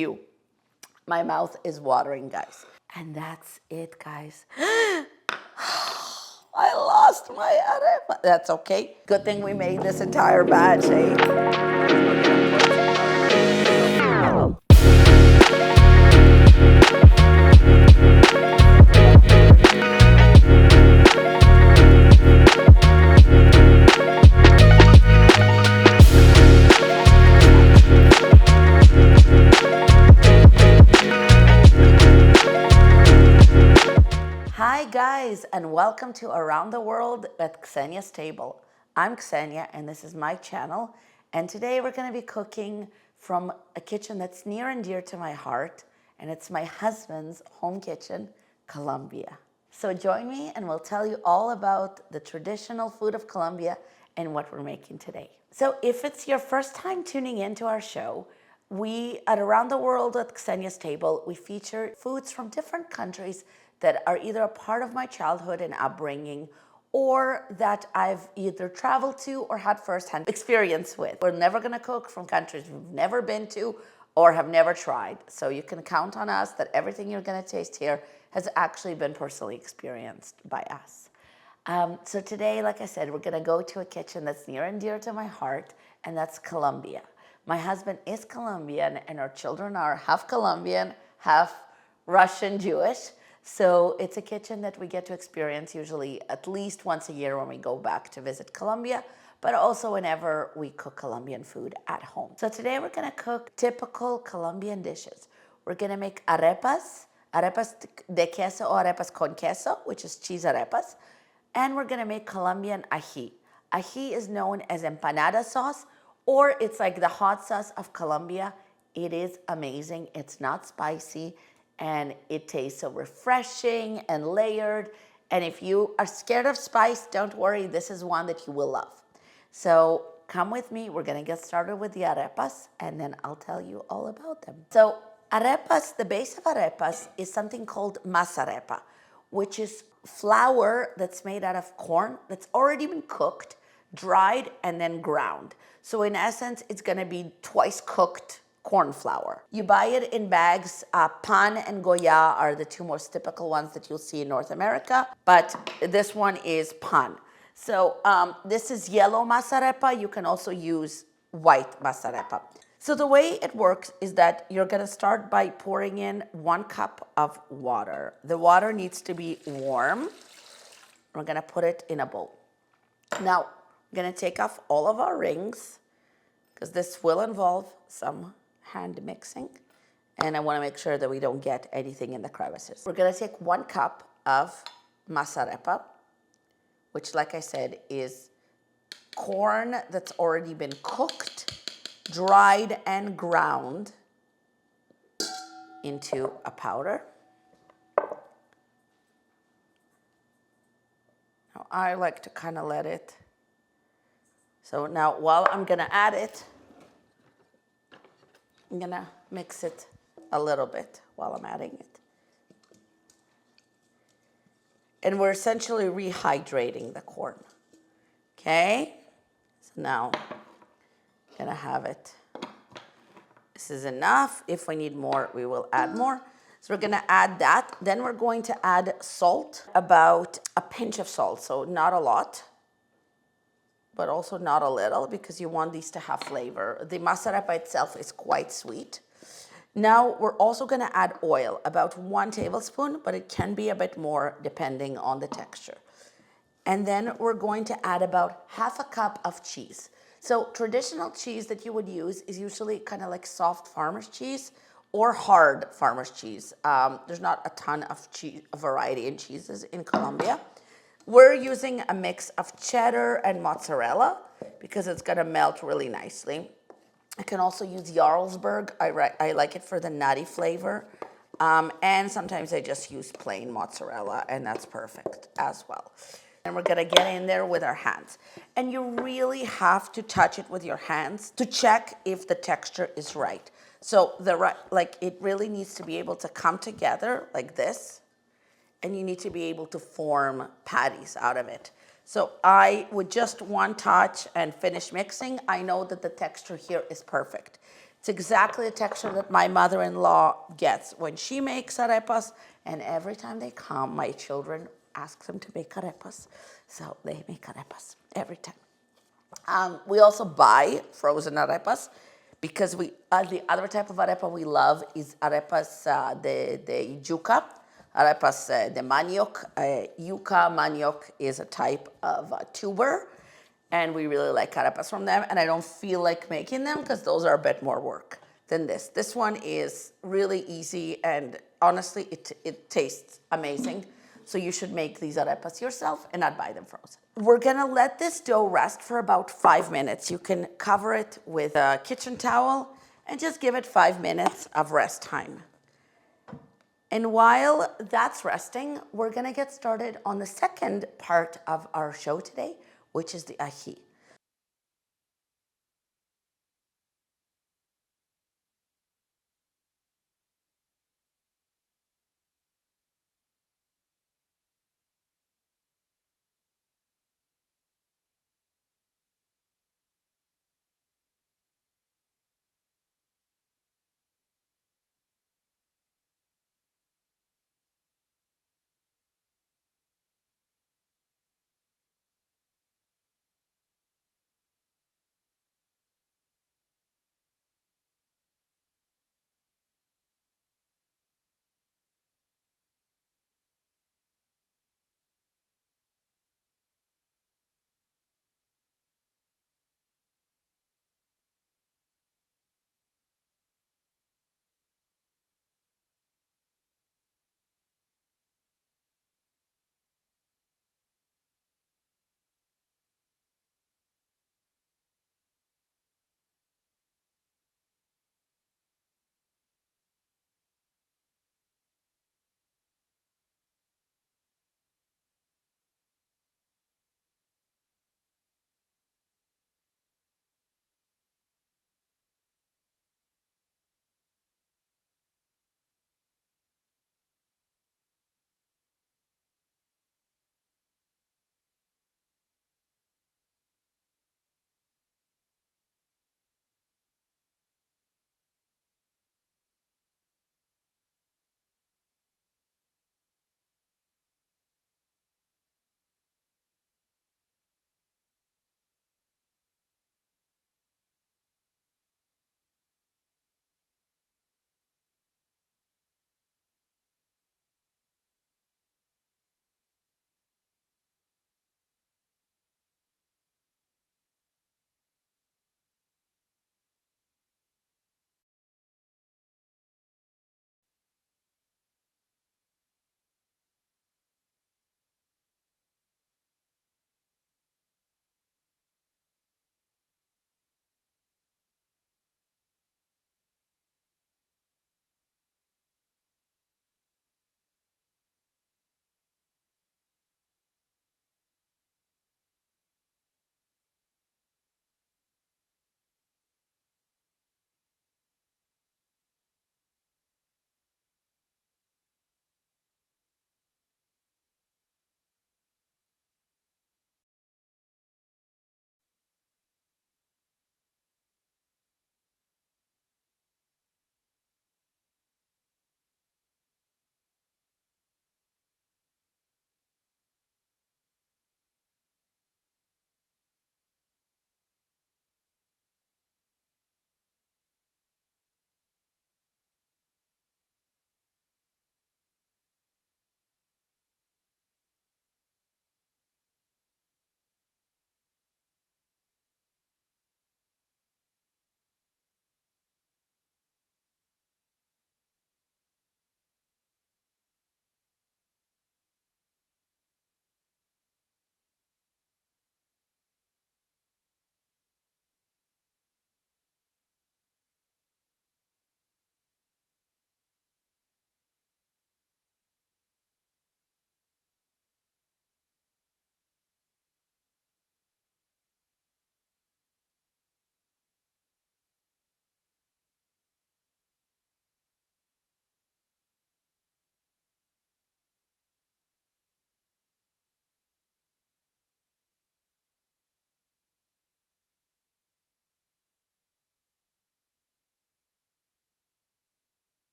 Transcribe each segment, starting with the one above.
you. My mouth is watering, guys. And that's it, guys. I lost my arepa. That's okay. Good thing we made this entire batch, eh? Hi guys, and welcome to Around the World at Ksenia's Table. I'm Ksenia and this is my channel, and today we're going to be cooking from a kitchen that's near and dear to my heart, and it's my husband's home kitchen, Colombia. So join me and we'll tell you all about the traditional food of Colombia and what we're making today. So if it's your first time tuning into our show, we at Around the World at Ksenia's Table, we feature foods from different countries that are either a part of my childhood and upbringing or that I've either traveled to or had firsthand experience with. We're never gonna cook from countries we've never been to or have never tried. So you can count on us that everything you're gonna taste here has actually been personally experienced by us. So today, like I said, we're gonna go to a kitchen that's near and dear to my heart, and that's Colombia. My husband is Colombian and our children are half Colombian, half Russian Jewish. So it's a kitchen that we get to experience usually at least once a year when we go back to visit Colombia, but also whenever we cook Colombian food at home. So today we're gonna cook typical Colombian dishes. We're gonna make arepas de queso or arepas con queso, which is cheese arepas, and we're gonna make Colombian ají. Ají is known as empanada sauce, or it's like the hot sauce of Colombia. It is amazing, it's not spicy, and it tastes so refreshing and layered. And if you are scared of spice, don't worry, this is one that you will love. So come with me, we're gonna get started with the arepas, and then I'll tell you all about them. So arepas, the base of arepas is something called masarepa, which is flour that's made out of corn that's already been cooked, dried, and then ground. So in essence, it's gonna be twice cooked corn flour. You buy it in bags. Pan and Goya are the two most typical ones that you'll see in North America, but this one is pan. So this is yellow masarepa. You can also use white masarepa. So the way it works is that you're gonna start by pouring in 1 cup of water. The water needs to be warm. We're gonna put it in a bowl. Now, we're gonna take off all of our rings because this will involve some hand mixing, and I want to make sure that we don't get anything in the crevices. We're going to take 1 cup of masarepa, which, like I said, is corn that's already been cooked, dried, and ground into a powder. Now, I like to kind of let it. So now, while I'm going to add it, I'm gonna mix it a little bit while I'm adding it. And we're essentially rehydrating the corn, okay? So now, I'm gonna have it. This is enough. If we need more, we will add more. So we're gonna add that. Then we're going to add salt, about a pinch of salt, so not a lot, but also not a little, because you want these to have flavor. The masarepa itself is quite sweet. Now we're also gonna add oil, about 1 tablespoon, but it can be a bit more depending on the texture. And then we're going to add about 1/2 cup of cheese. So traditional cheese that you would use is usually kind of like soft farmer's cheese or hard farmer's cheese. There's not a ton of variety in cheeses in Colombia. We're using a mix of cheddar and mozzarella because it's gonna melt really nicely. I can also use Jarlsberg. I like it for the nutty flavor. And sometimes I just use plain mozzarella, and that's perfect as well. And we're gonna get in there with our hands. And you really have to touch it with your hands to check if the texture is right. So it really needs to be able to come together like this, and you need to be able to form patties out of it. So with just 1 touch and finish mixing, I know that the texture here is perfect. It's exactly the texture that my mother-in-law gets when she makes arepas. And every time they come, my children ask them to make arepas. So they make arepas every time. We also buy frozen arepas because the other type of arepa we love is arepas de yuca, arepas de manioc. Yuca manioc is a type of tuber, and we really like arepas from them. And I don't feel like making them because those are a bit more work than this. This one is really easy, and honestly, it tastes amazing. So you should make these arepas yourself and not buy them frozen. We're gonna let this dough rest for about 5 minutes. You can cover it with a kitchen towel and just give it 5 minutes of rest time. And while that's resting, we're gonna get started on the second part of our show today, which is the ají.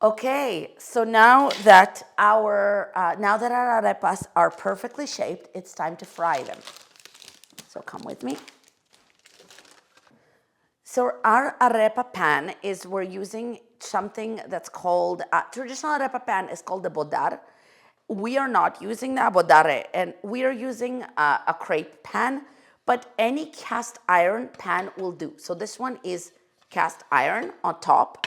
Okay, so now that our arepas are perfectly shaped, it's time to fry them. So come with me. So our arepa pan we're using something that's called, traditional arepa pan is called the bodar. We are not using the abodare, and we are using a crepe pan, but any cast iron pan will do. So this one is cast iron on top,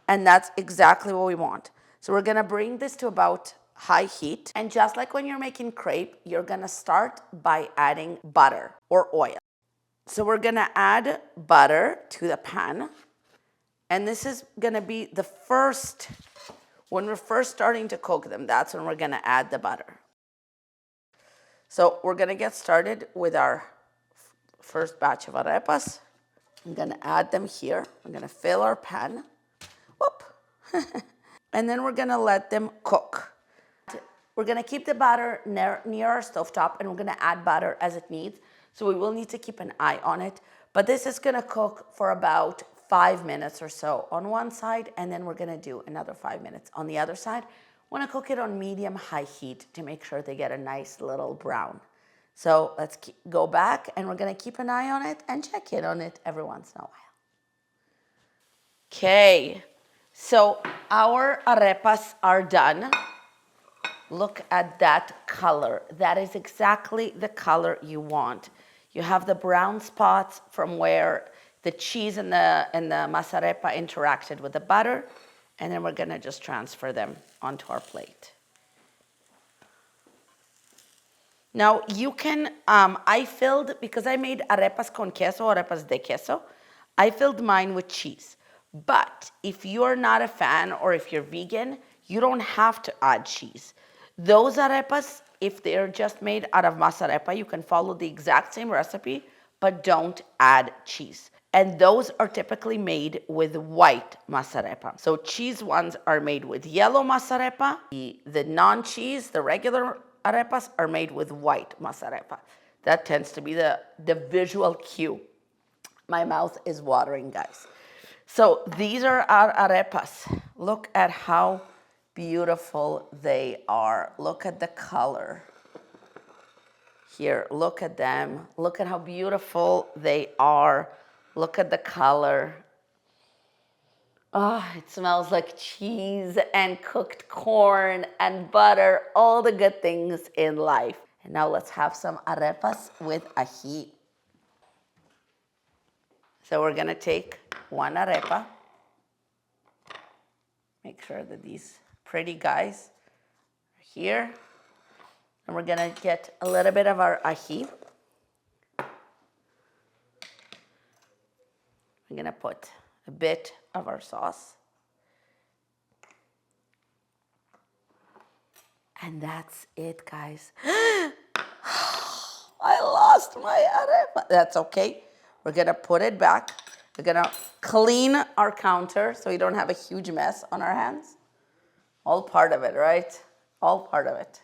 and that's exactly what we want. So we're gonna bring this to about high heat, and just like when you're making crepe, you're gonna start by adding butter or oil. So we're gonna add butter to the pan, and this is gonna be the first, when we're first starting to cook them, that's when we're gonna add the butter. So we're gonna get started with our first batch of arepas. I'm gonna add them here. I'm gonna fill our pan. Whoop. And then we're gonna let them cook. We're gonna keep the batter near our stovetop, and we're gonna add butter as it needs. So we will need to keep an eye on it. But this is gonna cook for about 5 minutes or so on one side, and then we're gonna do another 5 minutes on the other side. Wanna cook it on medium-high heat to make sure they get a nice little brown. So let's go back, and we're gonna keep an eye on it and check in on it every once in a while. Okay, so our arepas are done. Look at that color. That is exactly the color you want. You have the brown spots from where the cheese and the masarepa interacted with the butter, and then we're gonna just transfer them onto our plate. Now you can, I filled, because I made arepas con queso, arepas de queso, I filled mine with cheese. But if you're not a fan or if you're vegan, you don't have to add cheese. Those arepas, if they're just made out of masarepa, you can follow the exact same recipe, but don't add cheese. And those are typically made with white masarepa. So cheese ones are made with yellow masarepa. The non-cheese, the regular arepas, are made with white masarepa. That tends to be the visual cue. My mouth is watering, guys. So these are our arepas. Look at how beautiful they are. Look at the color. Here, look at them. Look at how beautiful they are. Look at the color. Oh, it smells like cheese and cooked corn and butter, all the good things in life. And now let's have some arepas with ají. So we're gonna take one arepa. Make sure that these pretty guys are here. And we're gonna get a little bit of our ají. We're gonna put a bit of our sauce. And that's it, guys. I lost my arepa. That's okay. We're gonna put it back. We're gonna clean our counter so we don't have a huge mess on our hands. All part of it, right? All part of it.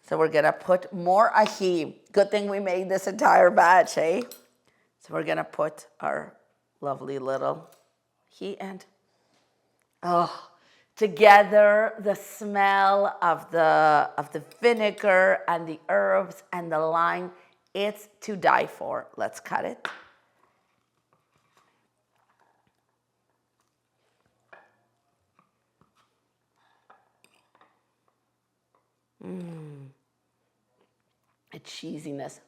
So we're gonna put more ají. Good thing we made this entire batch, eh? So we're gonna put our lovely little ají, and together the smell of the vinegar and the herbs and the lime, it's to die for. Let's cut it. A cheesiness.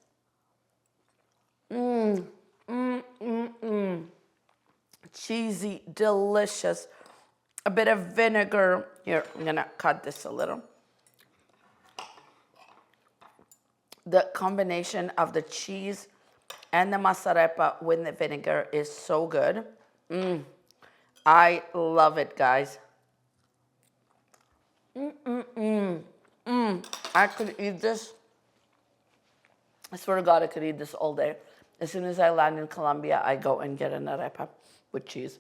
Cheesy, delicious. A bit of vinegar. Here, I'm gonna cut this a little. The combination of the cheese and the masarepa with the vinegar is so good. I love it, guys. I could eat this. I swear to God, I could eat this all day. As soon as I land in Colombia, I go and get an arepa with cheese.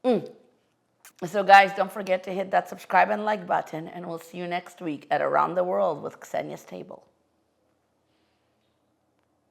So guys, don't forget to hit that subscribe and like button, and we'll see you next week at Around the World with Ksenia's Table.